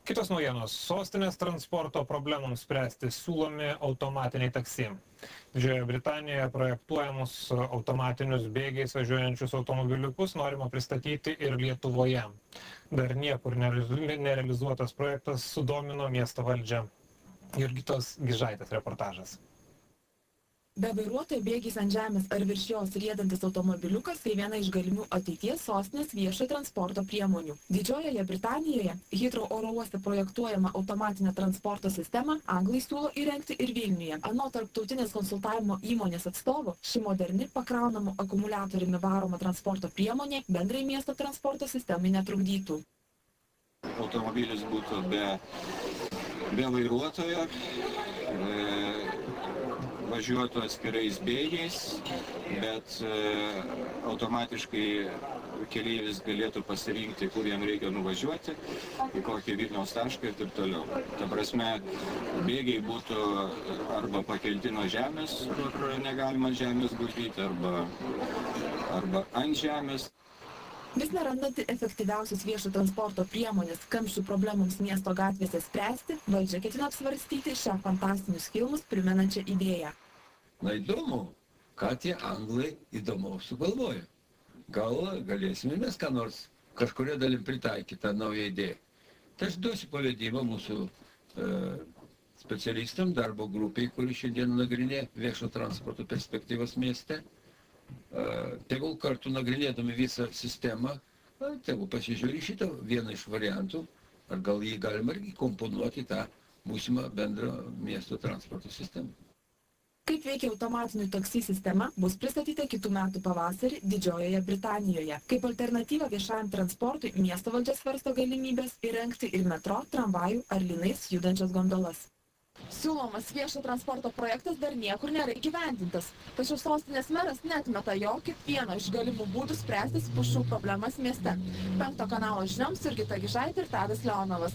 Kitos naujienos. Sostinės transporto problemams spręsti siūlomi automatiniai taksi. Didžiojoje Britanijoje projektuojamus automatinius bėgiais važiuojančius automobiliukus norima pristatyti ir Lietuvoje. Dar niekur nerealizuotas projektas sudomino miesto valdžią. Jurgitos Gižaitės reportažas. Be vairuotojo bėgiais ant žemės ar virš jos riedantis automobiliukas tai viena iš galimų ateities sostinės viešo transporto priemonių. Didžiojoje Britanijoje Heathrow oro uoste projektuojama automatinė transporto sistema anglai siūlo įrengti ir Vilniuje. Anot tarptautinės konsultavimo įmonės atstovo, ši moderni pakraunamų akumuliatoriumi varoma transporto priemonė bendrai miesto transporto sistemai netrukdytų. Automobilis būtų be vairuotojo, važiuotų atskirais bėgiais, bet automatiškai keleivis galėtų pasirinkti, kur jam reikia nuvažiuoti, į kokį Vilniaus tašką ir taip toliau. Ta prasme, bėgiai būtų arba pakelti nuo žemės, kur negalima žemės guldyti, arba ant žemės. Vis nerandanti efektyviausios viešo transporto priemonės kamščių problemams miesto gatvėse spręsti, valdžia ketina apsvarstyti šią fantastinius filmus primenančią idėją. Na įdomu, ką tie anglai įdomaus sugalvojo. Gal galėsime mes ką nors kažkuria dalim pritaikyti tą naują idėją. Tai aš duosiu pavedimą mūsų specialistam, darbo grupiai, kuri šiandien nagrinė viešo transporto perspektyvas mieste. Tegul kartu nagrinėdami visą sistemą, tegul pasižiūri šitą vieną iš variantų, ar gal jį galima irgi komponuoti tą būsimą bendrą miesto transporto sistemą. Kaip veikia automatinių taksi sistema, bus pristatyta kitų metų pavasarį Didžiojoje Britanijoje. Kaip alternatyva viešajam transportui, miesto valdžia svarsto galimybės įrengti ir metro, tramvajų ar lynais judančias gondolas. Siūlomas viešo transporto projektas dar niekur nėra įgyvendintas, tačiau sostinės meras neatmeta jo kaip vieno iš galimų būdų spręsti spūsčių problemas mieste. 5 kanalo žinioms Jurgita Gižaitė ir Tadas Leonovas.